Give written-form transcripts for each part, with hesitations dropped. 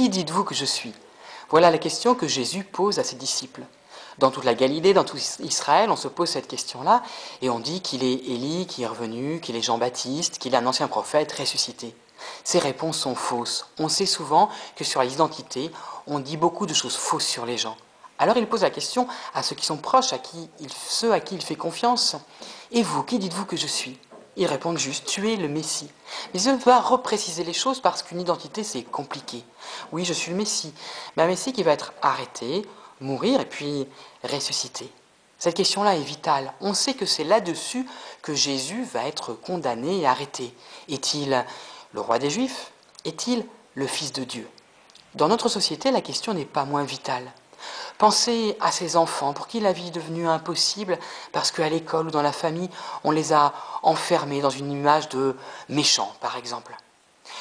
qui dites-vous que je suis ?» Voilà la question que Jésus pose à ses disciples. Dans toute la Galilée, dans tout Israël, on se pose cette question-là et on dit qu'il est Élie qui est revenu, qu'il est Jean-Baptiste, qu'il est un ancien prophète ressuscité. Ces réponses sont fausses. On sait souvent que sur l'identité, on dit beaucoup de choses fausses sur les gens. Alors il pose la question à ceux qui sont proches, ceux à qui il fait confiance. « Et vous, qui dites-vous que je suis ?» Ils répondent juste « Tu es le Messie ». Mais il va repréciser les choses parce qu'une identité, c'est compliqué. Oui, je suis le Messie, mais un Messie qui va être arrêté, mourir et puis ressusciter. Cette question-là est vitale. On sait que c'est là-dessus que Jésus va être condamné et arrêté. Est-il le roi des Juifs? Est-il le Fils de Dieu? Dans notre société, la question n'est pas moins vitale. Pensez à ces enfants pour qui la vie est devenue impossible parce qu'à l'école ou dans la famille, on les a enfermés dans une image de méchants, par exemple.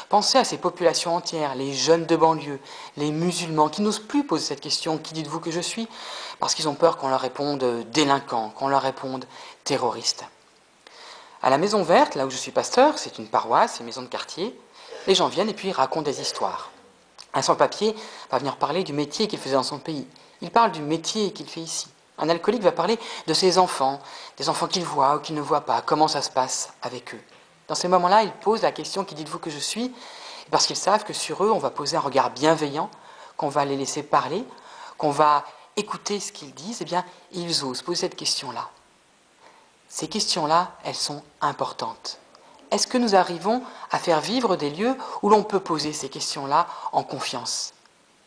Pensez à ces populations entières, les jeunes de banlieue, les musulmans, qui n'osent plus poser cette question « Qui dites-vous que je suis ?» parce qu'ils ont peur qu'on leur réponde délinquant, qu'on leur réponde terroriste. À la Maison Verte, là où je suis pasteur, c'est une paroisse, une maison de quartier, les gens viennent et puis racontent des histoires. Un sans-papier va venir parler du métier qu'il faisait dans son pays. Il parle du métier qu'il fait ici. Un alcoolique va parler de ses enfants, des enfants qu'il voit ou qu'il ne voit pas, comment ça se passe avec eux. Dans ces moments-là, ils posent la question « Qui dites-vous que je suis ?» parce qu'ils savent que sur eux, on va poser un regard bienveillant, qu'on va les laisser parler, qu'on va écouter ce qu'ils disent, eh bien, ils osent poser cette question-là. Ces questions-là, elles sont importantes. Est-ce que nous arrivons à faire vivre des lieux où l'on peut poser ces questions-là en confiance ?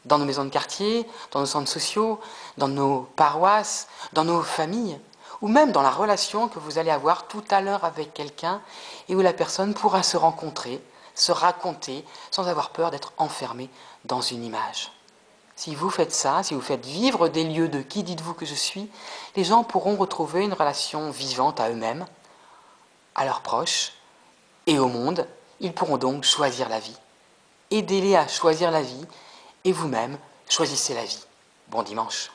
Dans nos maisons de quartier, dans nos centres sociaux, dans nos paroisses, dans nos familles, ou même dans la relation que vous allez avoir tout à l'heure avec quelqu'un et où la personne pourra se rencontrer, se raconter, sans avoir peur d'être enfermée dans une image. Si vous faites ça, si vous faites vivre des lieux de « Qui dites-vous que je suis ?», les gens pourront retrouver une relation vivante à eux-mêmes, à leurs proches et au monde. Ils pourront donc choisir la vie. Aidez-les à choisir la vie et vous-même, choisissez la vie. Bon dimanche.